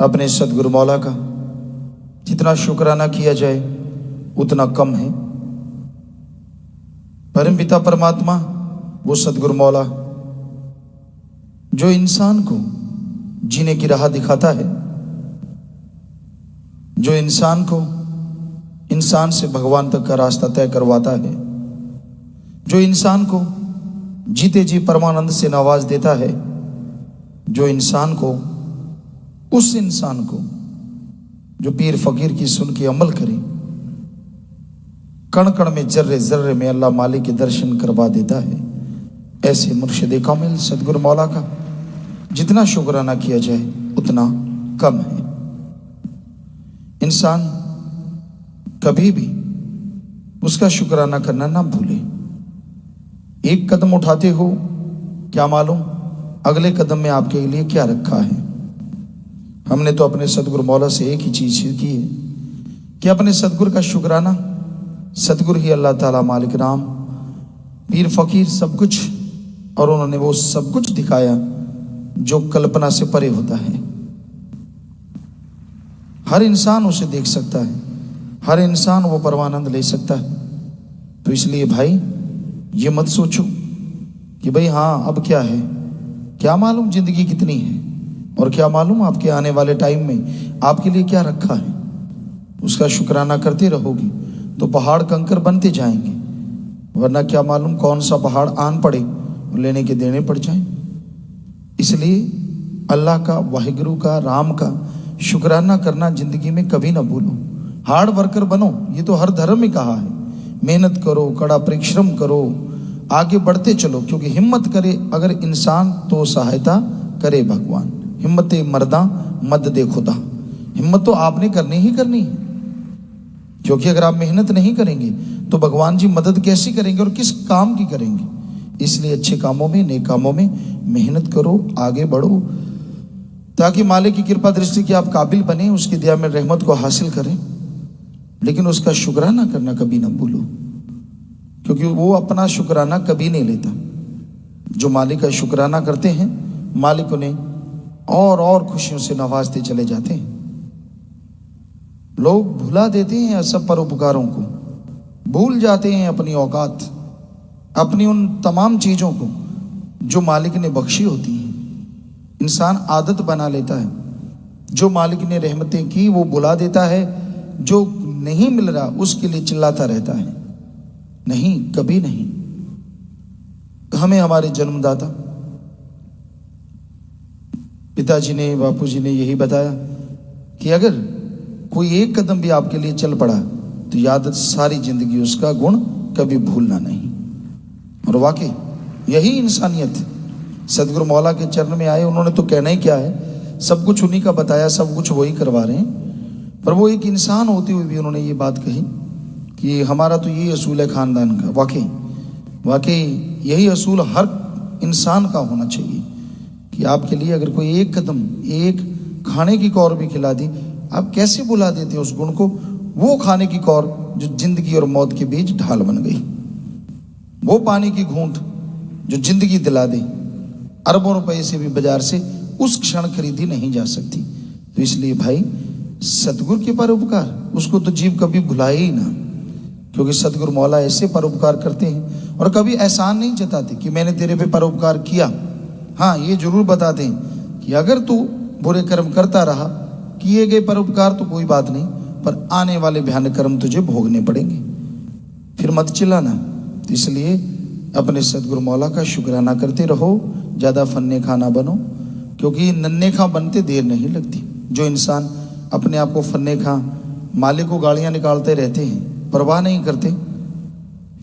अपने सदगुरु मौला का जितना शुक्राना किया जाए उतना कम है। परम पिता परमात्मा वो सदगुरु मौला जो इंसान को जीने की राह दिखाता है, जो इंसान को इंसान से भगवान तक का रास्ता तय करवाता है, जो इंसान को जीते जी परमानंद से नवाज देता है, जो इंसान को उस इंसान को जो पीर फकीर की सुन के अमल करे, कण कण में जर्रे जर्रे में अल्लाह मालिक के दर्शन करवा देता है। ऐसे मुर्शिद कामिल सदगुरु मौला का जितना शुक्राना किया जाए उतना कम है। इंसान कभी भी उसका शुक्राना करना ना भूले। एक कदम उठाते हो, क्या मालूम अगले कदम में आपके लिए क्या रखा है। हमने तो अपने सदगुरु मौला से एक ही चीज सीखी है कि अपने सदगुरु का शुक्राना, सदगुरु ही अल्लाह ताला मालिक राम पीर फकीर सब कुछ, और उन्होंने वो सब कुछ दिखाया जो कल्पना से परे होता है। हर इंसान उसे देख सकता है, हर इंसान वो परमानंद ले सकता है। तो इसलिए भाई ये मत सोचो कि भाई हाँ अब क्या है, क्या मालूम जिंदगी कितनी है और क्या मालूम आपके आने वाले टाइम में आपके लिए क्या रखा है। उसका शुक्राना करते रहोगे तो पहाड़ कंकर बनते जाएंगे, वरना क्या मालूम कौन सा पहाड़ आन पड़े और लेने के देने पड़ जाए। इसलिए अल्लाह का, वाहिगुरु का, राम का शुक्राना करना जिंदगी में कभी ना भूलो। हार्ड वर्कर बनो, ये तो हर धर्म में कहा है। मेहनत करो, कड़ा परिश्रम करो, आगे बढ़ते चलो, क्योंकि हिम्मत करे अगर इंसान तो सहायता करे भगवान। हिम्मत मर्दा मद दे खुदा। हिम्मत तो आपने करनी ही करनी है, क्योंकि अगर आप मेहनत नहीं करेंगे तो भगवान जी मदद कैसी करेंगे और किस काम की करेंगे। इसलिए अच्छे कामों में, नेक कामों में मेहनत करो, आगे बढ़ो, ताकि मालिक की कृपा दृष्टि के आप काबिल बने, उसकी दया में रहमत को हासिल करें। लेकिन उसका शुक्राना करना कभी ना भूलो, क्योंकि वो अपना शुक्राना कभी नहीं लेता। जो मालिक का शुक्राना करते हैं, मालिक उन्हें और खुशियों से नवाजते चले जाते हैं। लोग भुला देते हैं सब परोपकारों को, भूल जाते हैं अपनी औकात, अपनी उन तमाम चीजों को जो मालिक ने बख्शी होती हैं। इंसान आदत बना लेता है, जो मालिक ने रहमतें की वो बुला देता है, जो नहीं मिल रहा उसके लिए चिल्लाता रहता है। नहीं, कभी नहीं। हमें हमारे जन्मदाता पिताजी ने, बापूजी ने यही बताया कि अगर कोई एक कदम भी आपके लिए चल पड़ा तो याद सारी जिंदगी उसका गुण कभी भूलना नहीं। और वाकई यही इंसानियत है। सदगुरु मौला के चरण में आए, उन्होंने तो कहना ही क्या है, सब कुछ उन्हीं का बताया, सब कुछ वही करवा रहे हैं। पर वो एक इंसान होते हुए भी उन्होंने ये बात कही कि हमारा तो यही असूल है खानदान का। वाकई यही असूल हर इंसान का होना चाहिए कि आपके लिए अगर कोई एक कदम, एक खाने की कौर भी खिला दी, आप कैसे बुला देते उस गुण को। वो खाने की कौर जो जिंदगी और मौत के बीच ढाल बन गई, वो पानी की घूंट जो जिंदगी दिला दे, अरबों रुपए से भी बाजार से उस क्षण खरीदी नहीं जा सकती। तो इसलिए भाई सतगुरु के परोपकार, उसको तो जीव कभी भुलाए ही ना, क्योंकि सतगुरु मौला ऐसे परोपकार करते हैं और कभी एहसान नहीं जताते कि मैंने तेरे पे परोपकार किया। हाँ, ये जरूर बता दें कि अगर तू बुरे कर्म करता रहा, किए गए परोपकार तो कोई बात नहीं, पर आने वाले भयानक कर्म तुझे भोगने पड़ेंगे, फिर मत चिल्लाना। तो इसलिए अपने सतगुरु मौला का शुक्राना करते रहो, ज़्यादा फन्ने खा ना बनो, क्योंकि नन्हे खा बनते देर नहीं लगती। जो इंसान अपने आप को फन्ने खा, मालिक को गालियाँ निकालते रहते हैं, परवाह नहीं करते,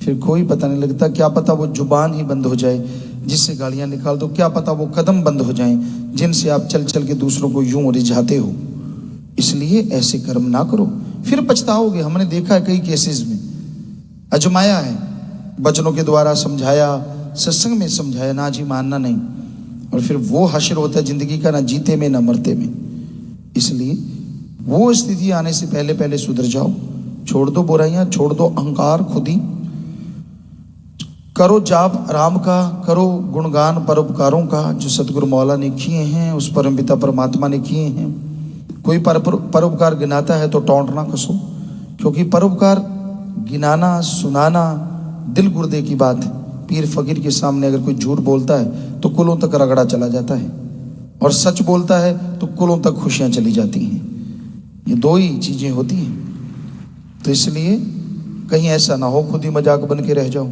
फिर कोई पता नहीं लगता। क्या पता वो जुबान ही बंद हो जाए जिससे गालियाँ निकाल दो, क्या पता वो कदम बंद हो जाएं जिनसे आप चल चल के दूसरों को यूं रिझाते हो। इसलिए ऐसे कर्म ना करो, फिर पछताओगे। हमने देखा है कई केसेस में, अजमाया है, बचनों के द्वारा समझाया, सत्संग में समझाया, ना जी मानना नहीं, और फिर वो हश्र होता है जिंदगी का, ना जीते में ना मरते में। इसलिए वो स्थिति आने से पहले पहले सुधर जाओ, छोड़ दो बुराइयां, छोड़ दो अहंकार, खुद ही करो जाप राम का, करो गुणगान परोपकारों का जो सतगुरु मौला ने किए हैं, उस परमपिता परमात्मा ने किए हैं। कोई परोपकार गिनाता है तो टोंट ना कसो, क्योंकि परोपकार गिनाना सुनाना दिल गुर्दे की बात है। पीर फकीर के सामने अगर कोई झूठ बोलता है तो कुलों तक रगड़ा चला जाता है, और सच बोलता है तो कुलों तक खुशियां चली जाती हैं। ये दो ही चीजें होती हैं। तो इसलिए कहीं ऐसा ना हो खुद ही मजाक बन के रह जाओ।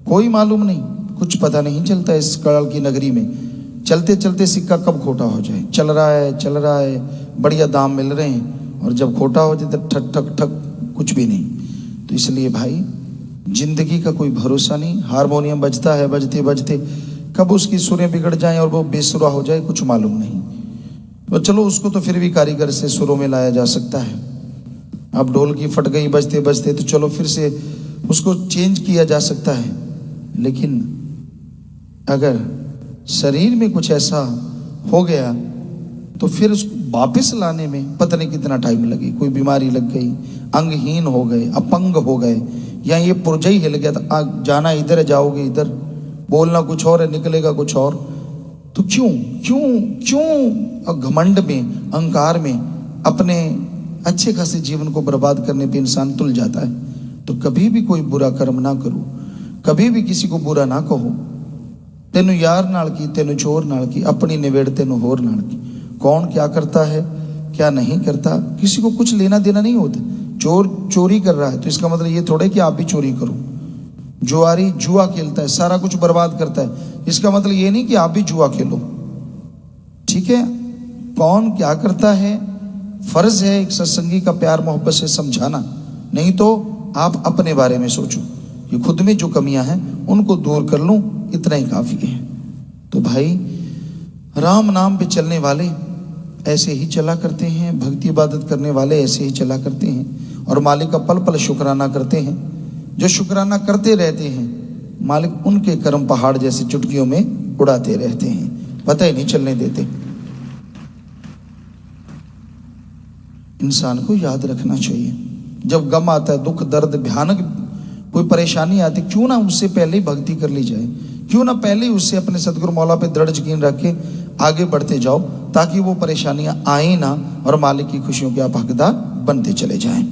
कोई मालूम नहीं, कुछ पता नहीं चलता इस काल की नगरी में। चलते चलते सिक्का कब खोटा हो जाए। चल रहा है, बढ़िया दाम मिल रहे हैं, और जब खोटा हो जाए तो ठक ठक ठक कुछ भी नहीं। तो इसलिए भाई जिंदगी का कोई भरोसा नहीं। हारमोनियम बजता है, बजते बजते कब उसकी सुरें बिगड़ जाएं और वो बेसुरा हो जाए कुछ मालूम नहीं। तो चलो उसको तो फिर भी कारीगर से सुरों में लाया जा सकता है। अब ढोल की फट गई बजते बजते तो चलो फिर से उसको चेंज किया जा सकता है। लेकिन अगर शरीर में कुछ ऐसा हो गया तो फिर उसको वापस लाने में पता नहीं कितना टाइम लगे। कोई बीमारी लग गई, अंगहीन हो गए, अपंग हो गए, या ये पुर्जा ही हिल गया तो जाना इधर है, जाओगे इधर, बोलना कुछ और है, निकलेगा कुछ और। तो क्यों क्यों क्यों घमंड में, अहंकार में अपने अच्छे खासे जीवन को बर्बाद करने पे इंसान तुल जाता है। तो कभी भी कोई बुरा कर्म ना करो, कभी भी किसी को बुरा ना कहो। तेनु यार नाल की, तेनु चोर नाल की, अपनी निवेड़ तेनु होर नाल की। कौन क्या करता है क्या नहीं करता किसी को कुछ लेना देना नहीं होता। चोर चोरी कर रहा है तो इसका मतलब ये थोड़ा कि आप भी चोरी करो। जुआरी जुआ खेलता है, सारा कुछ बर्बाद करता है, इसका मतलब ये नहीं कि आप भी जुआ खेलो। ठीक है, कौन क्या करता है फर्ज है एक सत्संगी का प्यार मोहब्बत से समझाना। नहीं तो आप अपने बारे में सोचो कि खुद में जो कमियां हैं उनको दूर कर लूं, इतना ही काफी है। तो भाई राम नाम पे चलने वाले ऐसे ही चला करते हैं, भक्ति इबादत करने वाले ऐसे ही चला करते हैं, और मालिक का पल पल शुक्राना करते हैं। जो शुक्राना करते रहते हैं मालिक उनके कर्म पहाड़ जैसे चुटकियों में उड़ाते रहते हैं, पता ही नहीं चलने देते। इंसान को याद रखना चाहिए जब गम आता है, दुख दर्द भयानक कोई परेशानी आती, क्यों ना उससे पहले ही भक्ति कर ली जाए, क्यों ना पहले ही उससे अपने सदगुरु मौला पे दृढ़ यकीन रख के आगे बढ़ते जाओ, ताकि वो परेशानियां आए ना और मालिक की खुशियों के आप हकदार बनते चले जाएं।